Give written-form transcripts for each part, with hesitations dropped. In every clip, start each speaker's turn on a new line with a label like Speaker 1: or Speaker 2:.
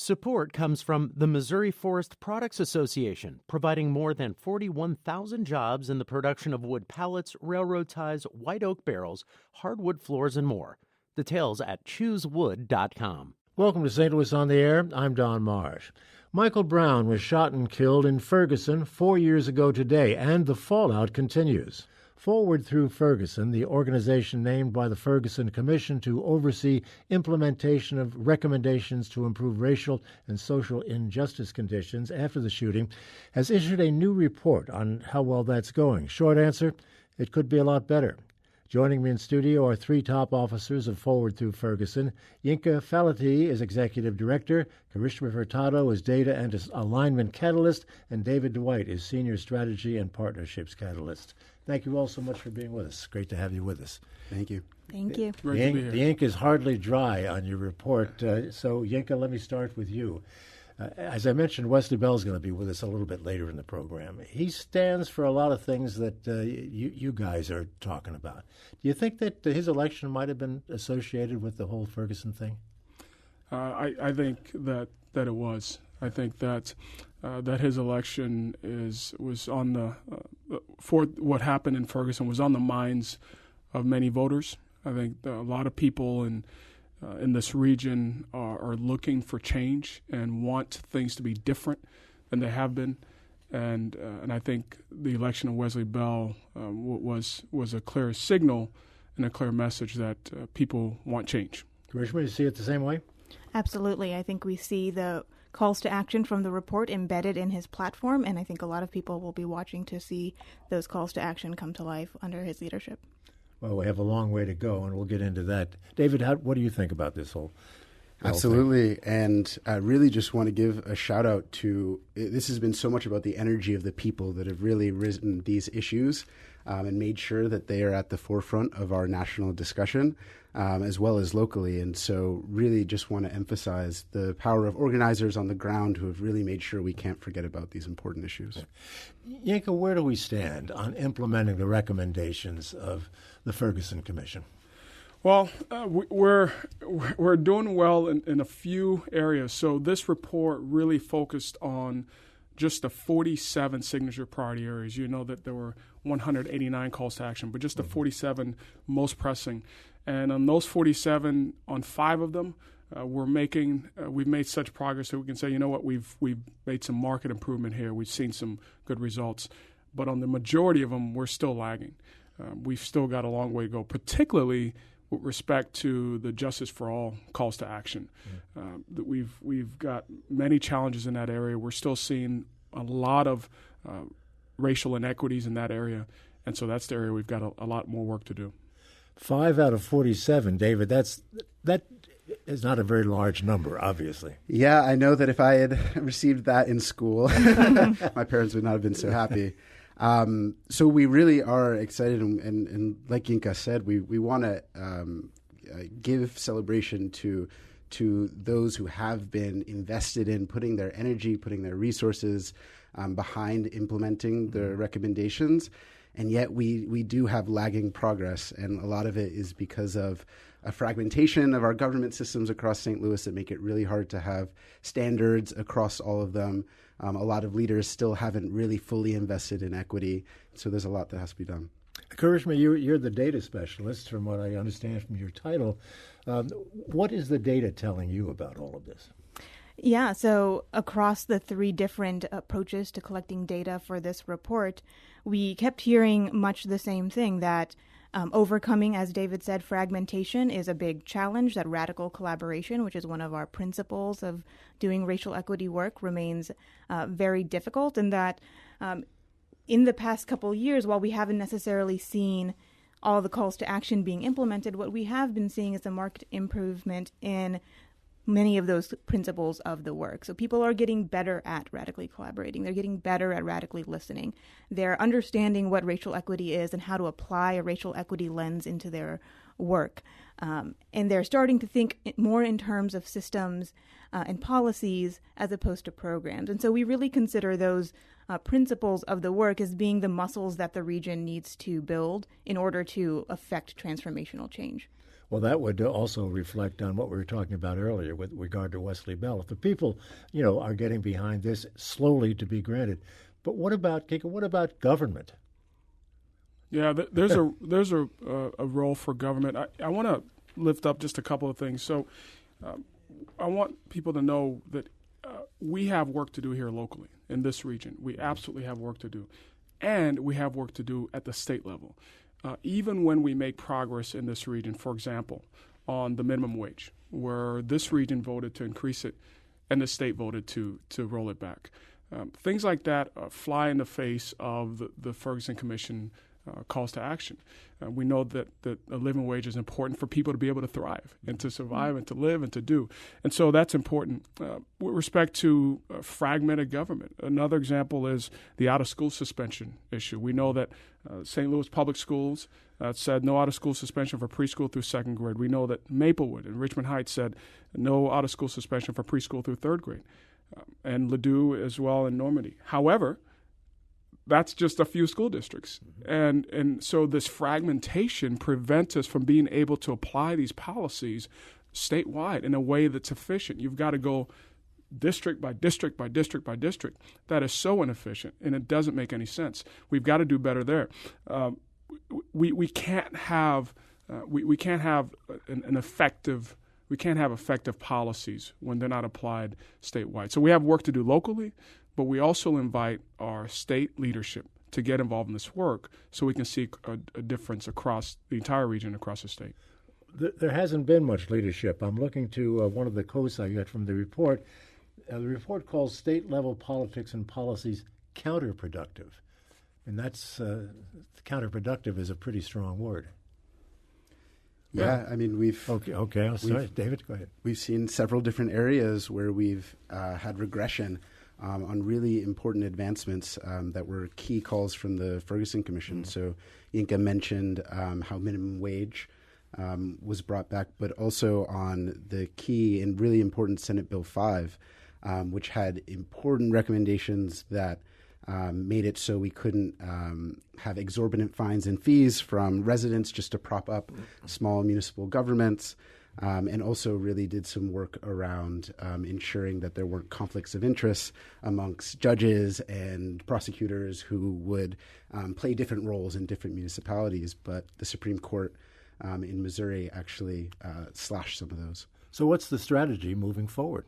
Speaker 1: Support comes from the Missouri Forest Products Association, providing more than 41,000 jobs in the production of wood pallets, railroad ties, white oak barrels, hardwood floors, and more. Details at choosewood.com.
Speaker 2: Welcome to St. Louis on the Air. I'm Don Marsh. Michael Brown was shot and killed in Ferguson 4 years ago today, and the fallout continues. Forward Through Ferguson, the organization named by the Ferguson Commission to oversee implementation of recommendations to improve racial and social injustice conditions after the shooting, has issued a new report on how well that's going. Short answer, it could be a lot better. Joining me in studio are three top officers of Forward Through Ferguson. Yinka Faleti is Executive Director, Karishma Furtado is Data and Alignment Catalyst, and David Dwight is Senior Strategy and Partnerships Catalyst. Thank you all so much for being with us. Great to have you with us.
Speaker 3: Thank you.
Speaker 4: Thank you.
Speaker 2: The ink is hardly dry on your report. So, Yinka, let me start with you. As I mentioned, Wesley Bell is going to be with us a little bit later in the program. He stands for a lot of things that you guys are talking about. Do you think that his election might have been associated with the whole Ferguson thing?
Speaker 5: I think that it was. I think that his election was on the for what happened in Ferguson was on the minds of many voters. I think a lot of people in this region are looking for change and want things to be different than they have been, and I think the election of Wesley Bell was a clear signal and a clear message that people want change.
Speaker 2: Karishma, do you see it the same way?
Speaker 4: Absolutely. I think we see the calls to action from the report embedded in his platform, and I think a lot of people will be watching to see those calls to action come to life under his leadership.
Speaker 2: Well, we have a long way to go, and we'll get into that. David, what do you think about this whole
Speaker 3: Absolutely.
Speaker 2: thing?
Speaker 3: And I really just want to give a shout out to, this has been so much about the energy of the people that have really risen these issues and made sure that they are at the forefront of our national discussion as well as locally. And so really just want to emphasize the power of organizers on the ground who have really made sure we can't forget about these important issues.
Speaker 2: Yinka, where do we stand on implementing the recommendations of the Ferguson Commission?
Speaker 5: Well, we're doing well in a few areas. So this report really focused on just the 47 signature priority areas. You know that there were 189 calls to action, but just the 47 most pressing. And on those 47, on 5 of them, we've made such progress that we can say, you know what, we've made some market improvement here. We've seen some good results. But on the majority of them, we're still lagging. We've still got a long way to go, particularly with respect to the Justice for All calls to action. That we've got many challenges in that area. We're still seeing a lot of racial inequities in that area, and so that's the area we've got a lot more work to do.
Speaker 2: 5 out of 47, David, that is not a very large number, obviously.
Speaker 3: Yeah, I know that if I had received that in school, my parents would not have been so happy. So we really are excited, and like Yinka said, we want to give celebration to those who have been invested in putting their energy, putting their resources behind implementing the recommendations. And yet we do have lagging progress, and a lot of it is because of a fragmentation of our government systems across St. Louis that make it really hard to have standards across all of them. A lot of leaders still haven't really fully invested in equity, so there's a lot that has to be done.
Speaker 2: Karishma, you're the data specialist, from what I understand from your title. What is the data telling you about all of this?
Speaker 4: Yeah, so across the 3 different approaches to collecting data for this report, we kept hearing much the same thing, that overcoming, as David said, fragmentation is a big challenge, that radical collaboration, which is one of our principles of doing racial equity work, remains very difficult, and that in the past couple years, while we haven't necessarily seen all the calls to action being implemented, what we have been seeing is a marked improvement in many of those principles of the work. So people are getting better at radically collaborating. They're getting better at radically listening. They're understanding what racial equity is and how to apply a racial equity lens into their work. And they're starting to think more in terms of systems and policies as opposed to programs. And so we really consider those principles of the work as being the muscles that the region needs to build in order to affect transformational change.
Speaker 2: Well, that would also reflect on what we were talking about earlier with regard to Wesley Bell. If the people, are getting behind this slowly to be granted, but what about Kika? What about government?
Speaker 5: Yeah, there's a role for government. I want to lift up just a couple of things. So, I want people to know that we have work to do here locally in this region. We absolutely have work to do, and we have work to do at the state level. Even when we make progress in this region, for example, on the minimum wage, where this region voted to increase it and the state voted to roll it back. Things like that fly in the face of the Ferguson Commission calls to action. We know that a living wage is important for people to be able to thrive and to survive and to live and to do. And so that's important. With respect to fragmented government, another example is the out-of-school suspension issue. We know that St. Louis Public Schools said no out-of-school suspension for preschool through second grade. We know that Maplewood and Richmond Heights said no out-of-school suspension for preschool through third grade, and Ladue as well in Normandy. However, that's just a few school districts. And so this fragmentation prevents us from being able to apply these policies statewide in a way that's efficient. You've got to go district by district by district by district. That is so inefficient, and it doesn't make any sense. We've got to do better there. We can't have effective policies when they're not applied statewide. So we have work to do locally, but we also invite our state leadership to get involved in this work so we can see a difference across the entire region, across the state.
Speaker 2: There hasn't been much leadership. I'm looking to one of the quotes I got from the report. The report calls state-level politics and policies counterproductive. And that's counterproductive is a pretty strong word.
Speaker 3: Yeah, I mean,
Speaker 2: Okay. I'm sorry, David, go ahead.
Speaker 3: We've seen several different areas where we've had regression on really important advancements that were key calls from the Ferguson Commission. So Yinka mentioned how minimum wage was brought back, but also on the key and really important Senate Bill 5, which had important recommendations that made it so we couldn't have exorbitant fines and fees from residents just to prop up small municipal governments, and also really did some work around ensuring that there weren't conflicts of interest amongst judges and prosecutors who would play different roles in different municipalities. But the Supreme Court in Missouri actually slashed some of those.
Speaker 2: So what's the strategy moving forward?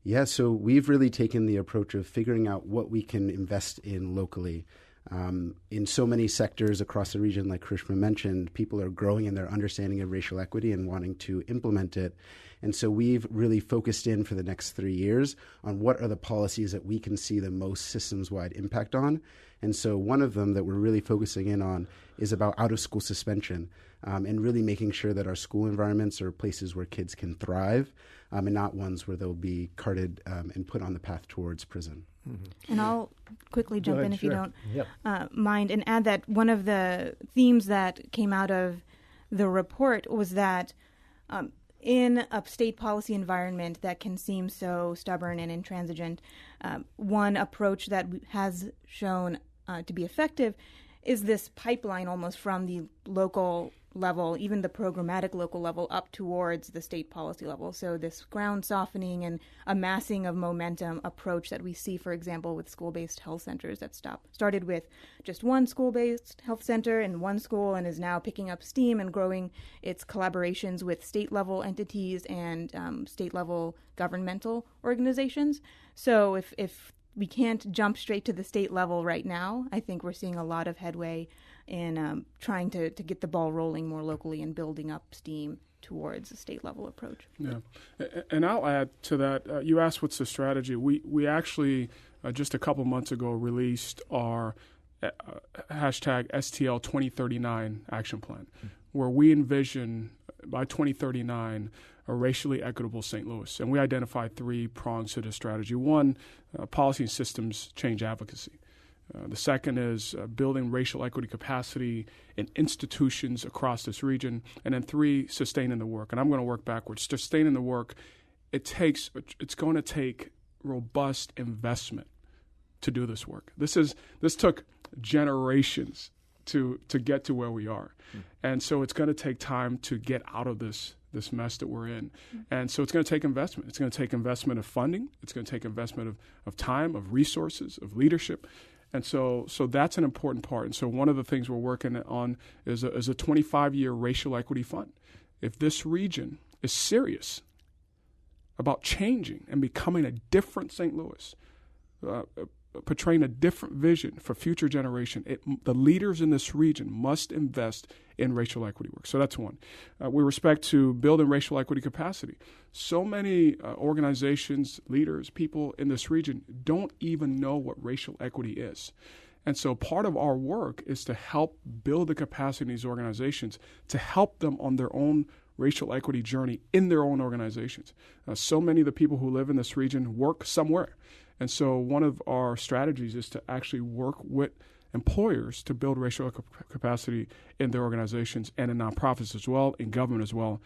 Speaker 3: Yeah, so we've really taken the approach of figuring out what we can invest in locally. In so many sectors across the region, like Karishma mentioned, people are growing in their understanding of racial equity and wanting to implement it. And so we've really focused in for the next 3 years on what are the policies that we can see the most systems-wide impact on. And so one of them that we're really focusing in on is about out-of-school suspension, and really making sure that our school environments are places where kids can thrive, and not ones where they'll be carted and put on the path towards prison.
Speaker 4: Mm-hmm. And I'll quickly jump in if you don't
Speaker 2: Yep.
Speaker 4: mind and add that one of the themes that came out of the report was that in a state policy environment that can seem so stubborn and intransigent, one approach that has shown to be effective is this pipeline almost from the local level, even the programmatic local level, up towards the state policy level. So this ground softening and amassing of momentum approach that we see, for example, with school-based health centers that started with just one school-based health center in one school and is now picking up steam and growing its collaborations with state-level entities and state-level governmental organizations. So if we can't jump straight to the state level right now, I think we're seeing a lot of headway in trying to get the ball rolling more locally and building up steam towards a state level approach. Yeah,
Speaker 5: and I'll add to that. You asked what's the strategy. We actually just a couple months ago released our hashtag STL 2039 action plan, where we envision by 2039 a racially equitable St. Louis. And we identified 3 prongs to this strategy. One, policy and systems change advocacy. The second is building racial equity capacity in institutions across this region. And then 3, sustaining the work. And I'm going to work backwards. Sustaining the work, it's going to take robust investment to do this work. This took generations to get to where we are. And so it's going to take time to get out of this mess that we're in. And so it's going to take investment. It's going to take investment of funding. It's going to take investment of time, of resources, of leadership. And so that's an important part. And so one of the things we're working on is a 25-year racial equity fund. If this region is serious about changing and becoming a different St. Louis, portraying a different vision for future generation, the leaders in this region must invest in racial equity work. So that's one. With respect to building racial equity capacity, so many organizations, leaders, people in this region don't even know what racial equity is. And so part of our work is to help build the capacity in these organizations to help them on their own racial equity journey in their own organizations. So many of the people who live in this region work somewhere. And so one of our strategies is to actually work with employers to build racial capacity in their organizations and in nonprofits as well, in government as well,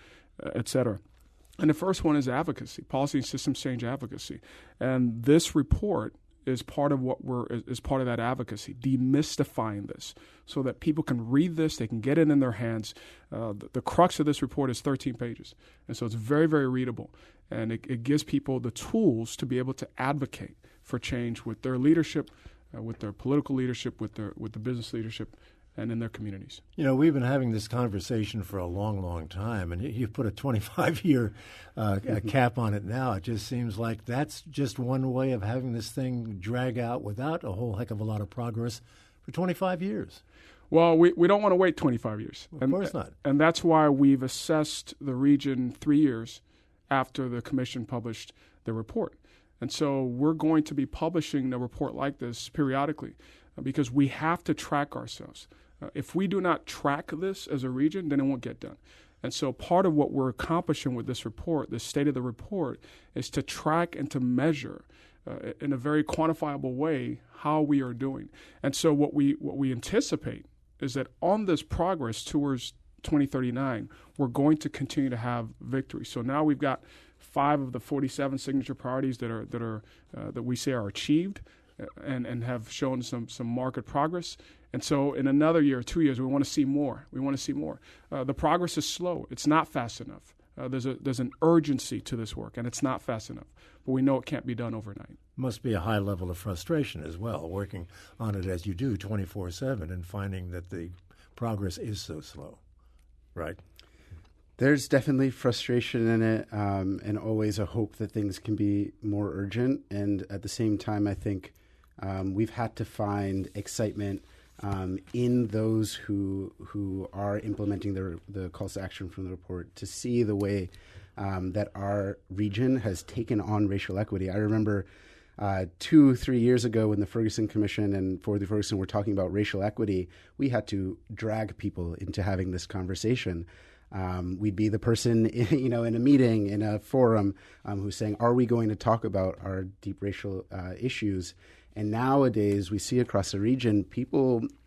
Speaker 5: et cetera. And the first one is advocacy, policy and systems change advocacy. And this report is part of is part of that advocacy, demystifying this so that people can read this, they can get it in their hands. The crux of this report is 13 pages. And so it's very, very readable. And it gives people the tools to be able to advocate for change with their leadership, with their political leadership, with the business leadership, and in their communities.
Speaker 2: You know, we've been having this conversation for a long, long time, and you've put a 25-year cap on it now. It just seems like that's just one way of having this thing drag out without a whole heck of a lot of progress for 25 years.
Speaker 5: Well, we don't want to wait 25 years.
Speaker 2: Of course not.
Speaker 5: And that's why we've assessed the region 3 years after the commission published the report. And so we're going to be publishing a report like this periodically because we have to track ourselves. If we do not track this as a region, then it won't get done. And so part of what we're accomplishing with this report, the state of the report, is to track and to measure in a very quantifiable way how we are doing. And so what we anticipate is that on this progress towards 2039, we're going to continue to have victory. So now we've got 5 of the 47 signature priorities that we say are achieved and have shown some marked progress. And so in another year or 2 years, we want to see more. The progress is slow. It's not fast enough. There's an urgency to this work, and it's not fast enough. But we know it can't be done overnight.
Speaker 2: Must be a high level of frustration as well, working on it as you do 24/7 and finding that the progress is so slow, right?
Speaker 3: There's definitely frustration in it, and always a hope that things can be more urgent. And at the same time, I think we've had to find excitement in those who are implementing the calls to action from the report to see the way that our region has taken on racial equity. I remember 2-3 years ago when the Ferguson Commission and Forward Through Ferguson were talking about racial equity, we had to drag people into having this conversation. We'd be the person, in a meeting, in a forum, who's saying, are we going to talk about our deep racial issues? And nowadays, we see across the region,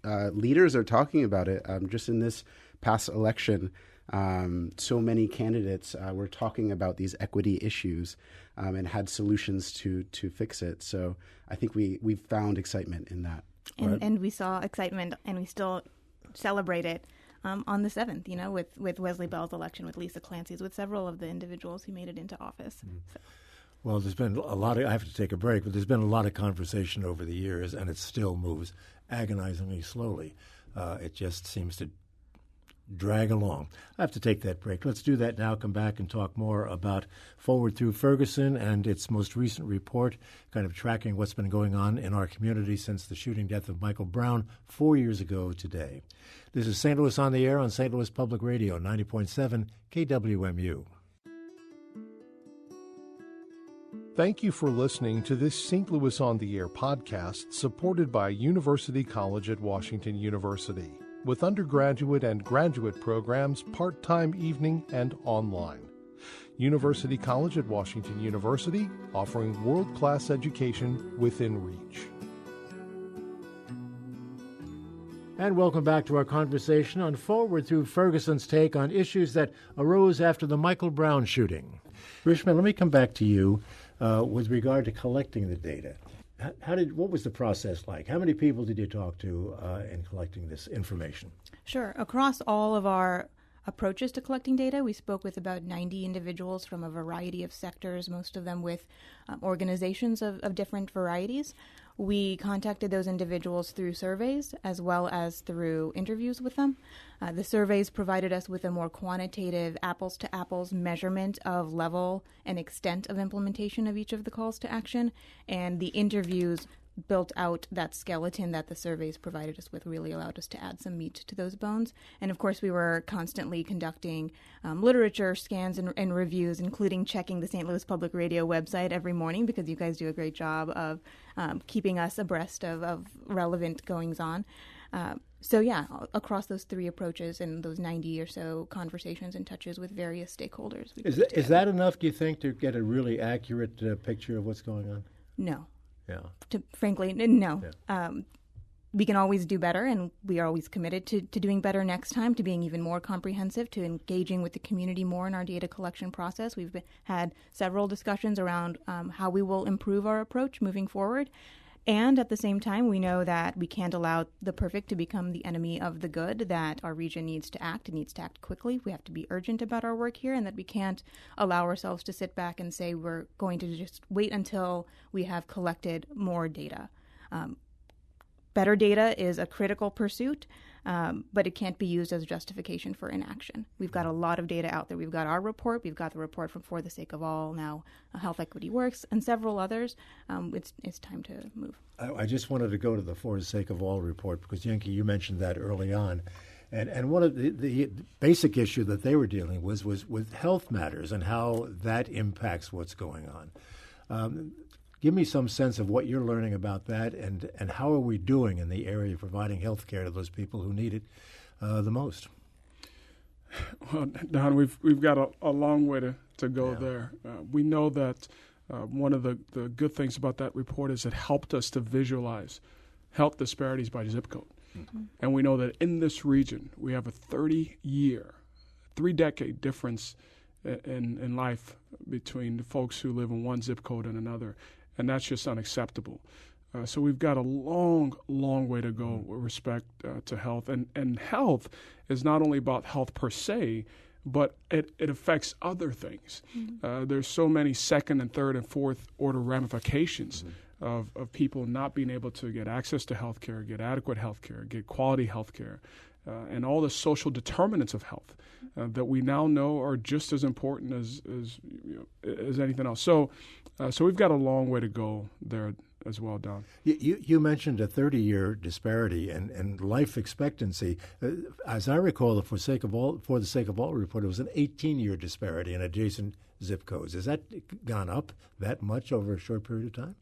Speaker 3: leaders are talking about it. Just in this past election, so many candidates were talking about these equity issues and had solutions to fix it. So I think we've found excitement in that.
Speaker 4: And we saw excitement, and we still celebrate it on the 7th, with Wesley Bell's election, with Lisa Clancy's, with several of the individuals who made it into office. Mm-hmm. So.
Speaker 2: Well, there's been a lot I have to take a break, but there's been a lot of conversation over the years, and it still moves agonizingly slowly. It just seems to drag along. I have to take that break. Let's do that now, come back and talk more about Forward Through Ferguson and its most recent report, kind of tracking what's been going on in our community since the shooting death of Michael Brown 4 years ago today. This is St. Louis on the Air on St. Louis Public Radio, 90.7 KWMU.
Speaker 6: Thank you for listening to this St. Louis on the Air podcast supported by University College at Washington University, with undergraduate and graduate programs part-time, evening, and online. University College at Washington University, offering world-class education within reach.
Speaker 2: And welcome back to our conversation on Forward Through Ferguson's take on issues that arose after the Michael Brown shooting. Karishma, let me come back to you with regard to collecting the data. What was the process like? How many people did you talk to in collecting this information?
Speaker 4: Sure. Across all of our approaches to collecting data, we spoke with about 90 individuals from a variety of sectors, most of them with organizations of different varieties. We contacted those individuals through surveys as well as through interviews with them. The surveys provided us with a more quantitative apples-to-apples measurement of level and extent of implementation of each of the calls to action, and the interviews built out that skeleton that the surveys provided us with, really allowed us to add some meat to those bones. And of course, we were constantly conducting literature scans and reviews, including checking the St. Louis Public Radio website every morning, because you guys do a great job of keeping us abreast of relevant goings-on. So yeah, across those three approaches and those 90 or so conversations and touches with various stakeholders.
Speaker 2: Is that enough, do you think, to get a really accurate picture of what's going on?
Speaker 4: No.
Speaker 2: Yeah.
Speaker 4: Frankly, no.
Speaker 2: Yeah.
Speaker 4: We can always do better, and we are always committed to doing better next time, to being even more comprehensive, to engaging with the community more in our data collection process. We've had several discussions around how we will improve our approach moving forward. And at the same time, we know that we can't allow the perfect to become the enemy of the good, that our region needs to act. It needs to act quickly. We have to be urgent about our work here, and that we can't allow ourselves to sit back and say we're going to just wait until we have collected more data. Better data is a critical pursuit, but it can't be used as justification for inaction. We've got a lot of data out there. We've got our report. We've got the report from For the Sake of All, now Health Equity Works, and several others. It's time to move.
Speaker 2: I just wanted to go to the For the Sake of All report, because, Yinka, you mentioned that early on. And one of the basic issue that they were dealing with was with health matters and how that impacts what's going on. Give me some sense of what you're learning about that, and how are we doing in the area of providing health care to those people who need it the most?
Speaker 5: Well, Don, we've got a long way to go there. We know that one of the good things about that report is it helped us to visualize health disparities by zip code. Mm-hmm. And we know that in this region, we have a 30-year, 3-decade difference in life between the folks who live in one zip code and another. And that's just unacceptable. So we've got a long, long way to go with respect to health. And health is not only about health per se, but it affects other things. Mm-hmm. There's so many second and third and fourth order ramifications of people not being able to get access to health care, get adequate health care, get quality health care, and all the social determinants of health that we now know are just as important as anything else. So we've got a long way to go there as well, Don.
Speaker 2: You mentioned a 30-year disparity and life expectancy. As I recall, the For the Sake of All report, it was an 18-year disparity in adjacent zip codes. Has that gone up that much over a short period of time?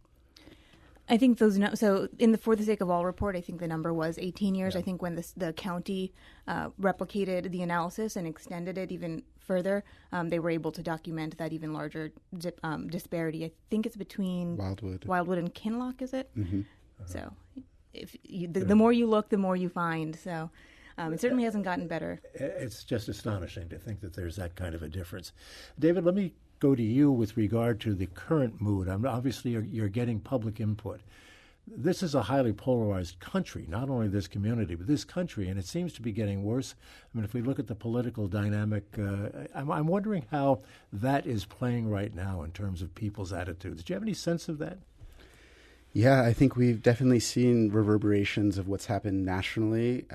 Speaker 4: I think so in the For the Sake of All report, I think the number was 18 years. Yeah. I think when the county replicated the analysis and extended it even further, they were able to document that even larger disparity. I think it's between Wildwood and Kinloch, is it? Mm-hmm. So if the more you look, the more you find. So it certainly hasn't gotten better.
Speaker 2: It's just astonishing to think that there's that kind of a difference. David, let me go to you with regard to the current mood. Obviously, you're getting public input. This is a highly polarized country, not only this community, but this country, and it seems to be getting worse. I mean, if we look at the political dynamic, I'm wondering how that is playing right now in terms of people's attitudes. Do you have any sense of that?
Speaker 3: Yeah, I think we've definitely seen reverberations of what's happened nationally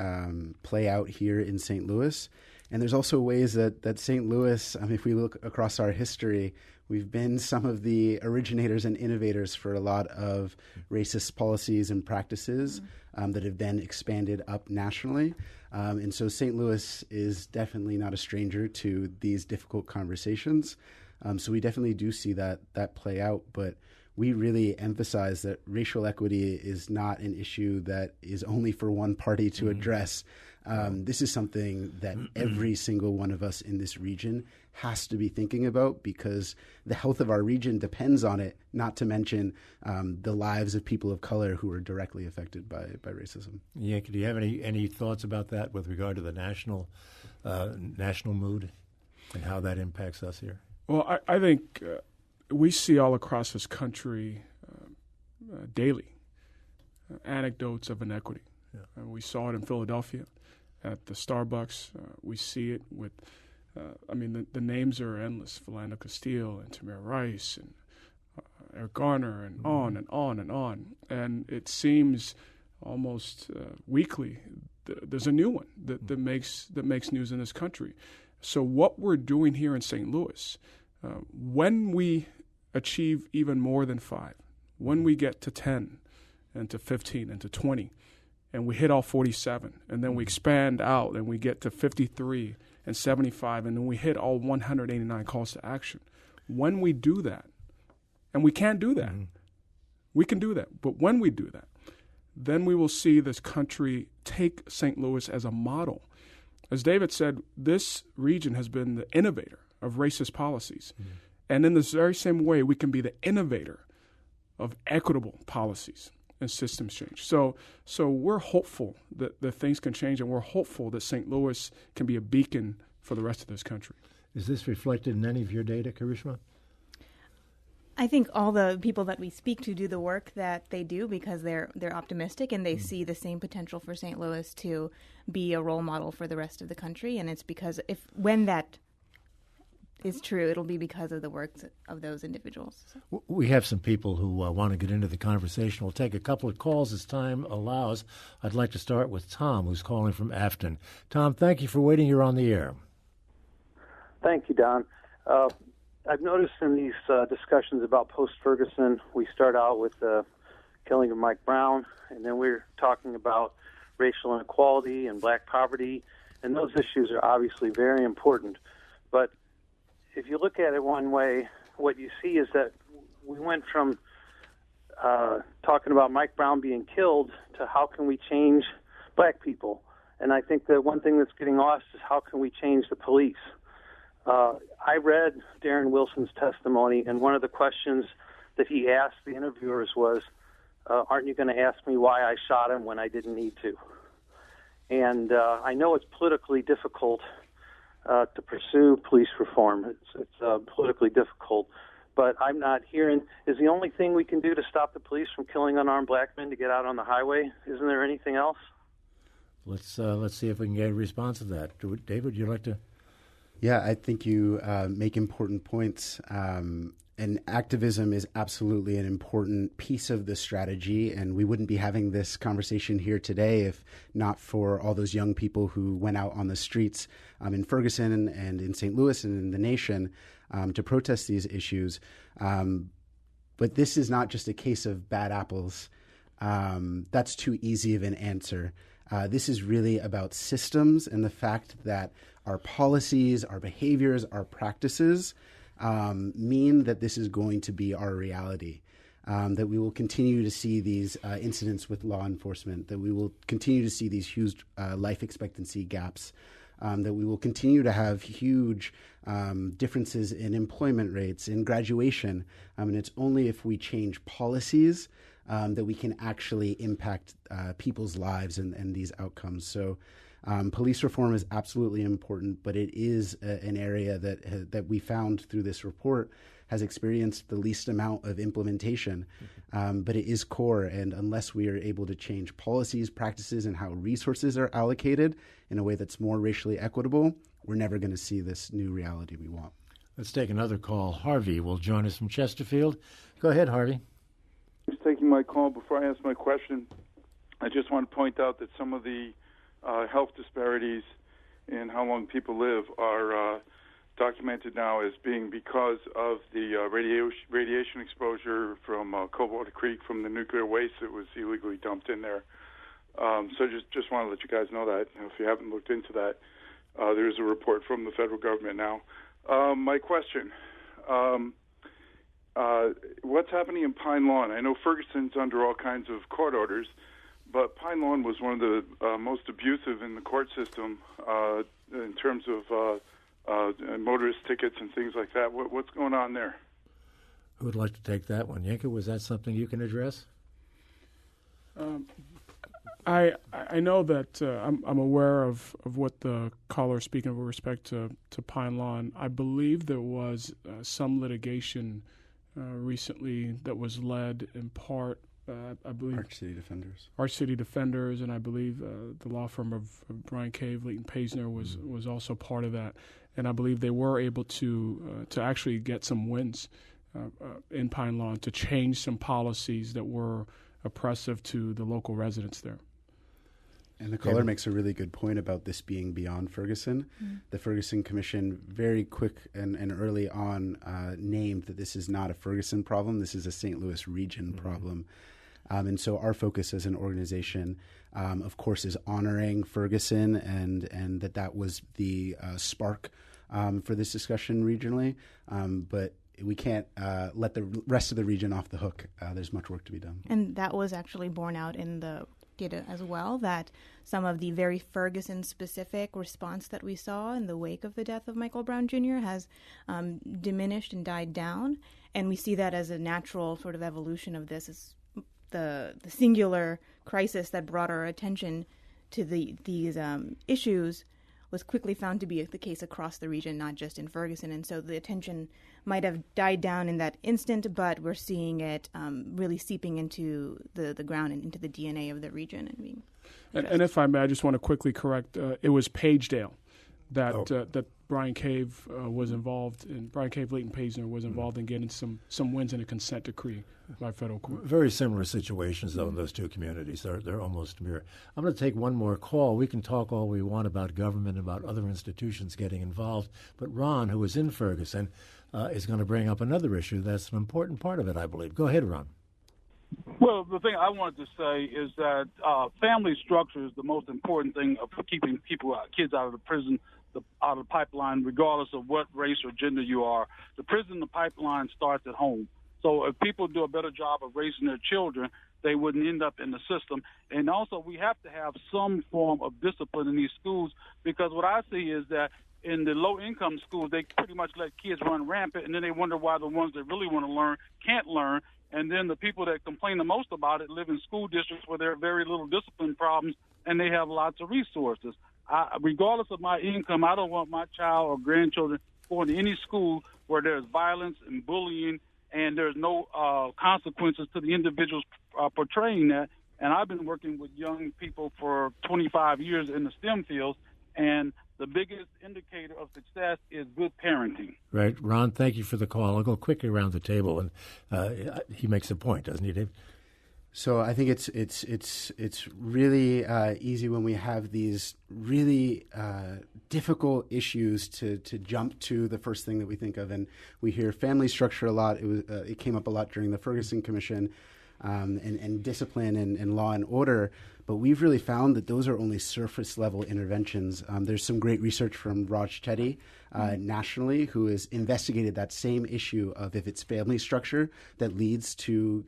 Speaker 3: play out here in St. Louis. And there's also ways that St. Louis, if we look across our history, we've been some of the originators and innovators for a lot of racist policies and practices that have then expanded up nationally. And so St. Louis is definitely not a stranger to these difficult conversations. So we definitely do see that play out. But we really emphasize that racial equity is not an issue that is only for one party to address. This is something that every single one of us in this region has to be thinking about, because the health of our region depends on it, not to mention the lives of people of color who are directly affected by racism.
Speaker 2: Yinka, do you have any thoughts about that with regard to the national mood and how that impacts us here?
Speaker 5: Well, I think we see all across this country daily anecdotes of inequity. Yeah. We saw it in Philadelphia at the Starbucks. We see it with, the names are endless. Philando Castile and Tamir Rice and Eric Garner and on and on and on. And it seems almost weekly there's a new one that makes news in this country. So what we're doing here in St. Louis, when we achieve even more than 5, when we get to 10 and to 15 and to 20, and we hit all 47, and then we expand out and we get to 53 and 75, and then we hit all 189 calls to action. When we do that, and we can't do that, we can do that, but when we do that, then we will see this country take St. Louis as a model. As David said, this region has been the innovator of racist policies. And in this very same way, we can be the innovator of equitable policies and systems change. So we're hopeful that things can change, and we're hopeful that St. Louis can be a beacon for the rest of this country.
Speaker 2: Is this reflected in any of your data, Karishma?
Speaker 4: I think all the people that we speak to do the work that they do because they're optimistic and they see the same potential for St. Louis to be a role model for the rest of the country. And it's because when that is true, it'll be because of the work of those individuals.
Speaker 2: We have some people who want to get into the conversation. We'll take a couple of calls as time allows. I'd like to start with Tom, who's calling from Afton. Tom, thank you for waiting. You're on the air.
Speaker 7: Thank you, Don. I've noticed in these discussions about post-Ferguson, we start out with the killing of Mike Brown, and then we're talking about racial inequality and black poverty, and those issues are obviously very important. But if you look at it one way, what you see is that we went from talking about Mike Brown being killed to how can we change black people. And I think that one thing that's getting lost is how can we change the police. I read Darren Wilson's testimony, and one of the questions that he asked the interviewers was, aren't you going to ask me why I shot him when I didn't need to? And I know it's politically difficult to pursue police reform. It's politically difficult. But I'm not hearing, is the only thing we can do to stop the police from killing unarmed black men to get out on the highway? Isn't there anything else?
Speaker 2: Let's see if we can get a response to that. David, would you like to?
Speaker 3: Yeah, I think you make important points. And activism is absolutely an important piece of the strategy, and we wouldn't be having this conversation here today if not for all those young people who went out on the streets in Ferguson and in St. Louis and in the nation to protest these issues. But this is not just a case of bad apples. That's too easy of an answer. This is really about systems and the fact that our policies, our behaviors, our practices mean that this is going to be our reality, that we will continue to see these incidents with law enforcement, that we will continue to see these huge life expectancy gaps, that we will continue to have huge differences in employment rates, in graduation. And it's only if we change policies that we can actually impact people's lives and these outcomes. So police reform is absolutely important, but it is an area that we found through this report has experienced the least amount of implementation, but it is core. And unless we are able to change policies, practices, and how resources are allocated in a way that's more racially equitable, we're never going to see this new reality we want.
Speaker 2: Let's take another call. Harvey will join us from Chesterfield. Go ahead, Harvey.
Speaker 8: Just taking my call. Before I ask my question, I just want to point out that some of the health disparities in how long people live are documented now as being because of the radiation exposure from Coldwater Creek from the nuclear waste that was illegally dumped in there. So just want to let you guys know that, if you haven't looked into that. There is a report from the federal government now. My question, what's happening in Pine Lawn? I know Ferguson's under all kinds of court orders, but Pine Lawn was one of the most abusive in the court system in terms of motorist tickets and things like that. What's going on there?
Speaker 2: Who would like to take that one? Yinka, was that something you can address?
Speaker 5: I know that I'm aware of what the caller is speaking of with respect to Pine Lawn. I believe there was some litigation recently that was led in part I believe
Speaker 3: Arch City Defenders,
Speaker 5: and I believe the law firm of Brian Cave, Leighton Paisner was also part of that. And I believe they were able to actually get some wins in Pine Lawn to change some policies that were oppressive to the local residents there.
Speaker 3: And the caller makes a really good point about this being beyond Ferguson. The Ferguson Commission very quick and early on named that this is not a Ferguson problem. This is a St. Louis region problem. And so our focus as an organization, of course, is honoring Ferguson and that was the spark for this discussion regionally. But we can't let the rest of the region off the hook. There's much work to be done.
Speaker 4: And that was actually borne out in the data as well, that some of the very Ferguson-specific response that we saw in the wake of the death of Michael Brown Jr. has diminished and died down. And we see that as a natural sort of evolution of this. Is the singular crisis that brought our attention to these issues was quickly found to be the case across the region, not just in Ferguson. And so the attention might have died down in that instant, but we're seeing it really seeping into the ground and into the DNA of the region. And
Speaker 5: if I may, I just want to quickly correct. It was Pagedale that Brian Cave was involved in. Brian Cave, Leighton Paisner was involved in getting some wins in a consent decree by federal court.
Speaker 2: Very similar situations, though, in those two communities. They're almost mirror. I'm going to take one more call. We can talk all we want about government, about other institutions getting involved, but Ron, who is in Ferguson, is going to bring up another issue that's an important part of it, I believe. Go ahead, Ron.
Speaker 9: Well, the thing I wanted to say is that family structure is the most important thing for keeping kids out of the prison, out of the pipeline, regardless of what race or gender you are. The prison, the pipeline starts at home. So if people do a better job of raising their children, they wouldn't end up in the system. And also, we have to have some form of discipline in these schools, because what I see is that in the low-income schools, they pretty much let kids run rampant, and then they wonder why the ones that really want to learn can't learn. And then the people that complain the most about it live in school districts where there are very little discipline problems, and they have lots of resources. Regardless of my income, I don't want my child or grandchildren going to any school where there's violence and bullying and there's no consequences to the individuals portraying that. And I've been working with young people for 25 years in the STEM fields, and the biggest indicator of success is good parenting.
Speaker 2: Right. Ron, thank you for the call. I'll go quickly around the table, and he makes a point, doesn't he, Dave?
Speaker 3: So I think it's really easy when we have these really difficult issues to jump to the first thing that we think of, and we hear family structure a lot. It came up a lot during the Ferguson Commission, and discipline and law and order. But we've really found that those are only surface level interventions. There's some great research from Raj Chetty nationally, who has investigated that same issue of if it's family structure that leads to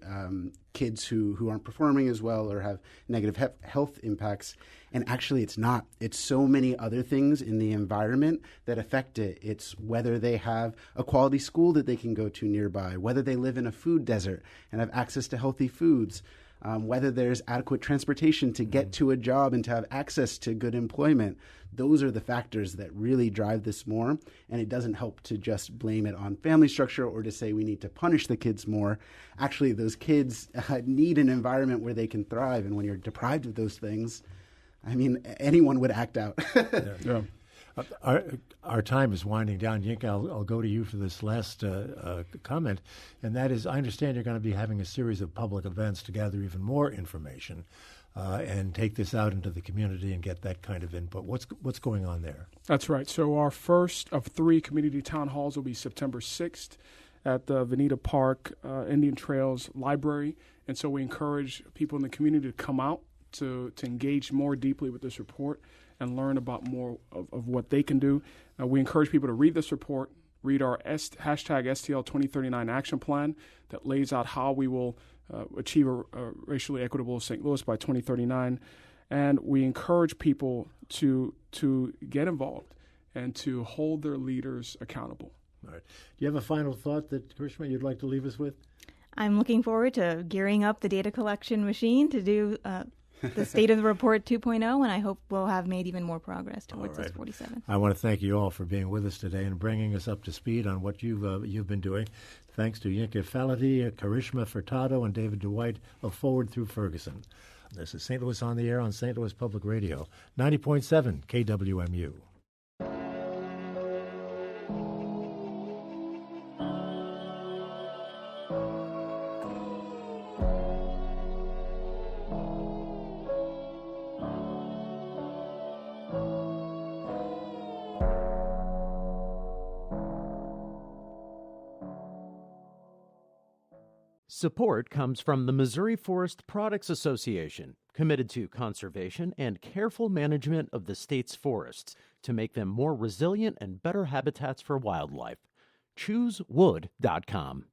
Speaker 3: kids who aren't performing as well or have negative health impacts. And actually it's not. It's so many other things in the environment that affect it. It's whether they have a quality school that they can go to nearby, whether they live in a food desert and have access to healthy foods, whether there's adequate transportation to get to a job and to have access to good employment. Those are the factors that really drive this more, and it doesn't help to just blame it on family structure or to say we need to punish the kids more. Actually, those kids need an environment where they can thrive, and when you're deprived of those things, I mean, anyone would act out.
Speaker 5: Yeah.
Speaker 2: Our time is winding down. Yinka, I'll go to you for this last comment, and that is, I understand you're going to be having a series of public events to gather even more information and take this out into the community and get that kind of input. What's going on there?
Speaker 5: That's right. So our first of 3 community town halls will be September 6th at the Veneta Park Indian Trails Library, and so we encourage people in the community to come out to engage more deeply with this report and learn about more of what they can do. We encourage people to read this report, read our hashtag STL 2039 action plan that lays out how we will achieve a racially equitable St. Louis by 2039. And we encourage people to get involved and to hold their leaders accountable.
Speaker 2: All right. Do you have a final thought that, Karishma, you'd like to leave us with?
Speaker 4: I'm looking forward to gearing up the data collection machine to do the State of the Report 2.0, and I hope we'll have made even more progress towards this 47.
Speaker 2: I want to thank you all for being with us today and bringing us up to speed on what you've been doing. Thanks to Yinka Faleti, Karishma, Furtado, and David Dwight of Forward Through Ferguson. This is St. Louis on the Air on St. Louis Public Radio, 90.7 KWMU.
Speaker 1: Support comes from the Missouri Forest Products Association, committed to conservation and careful management of the state's forests to make them more resilient and better habitats for wildlife. ChooseWood.com.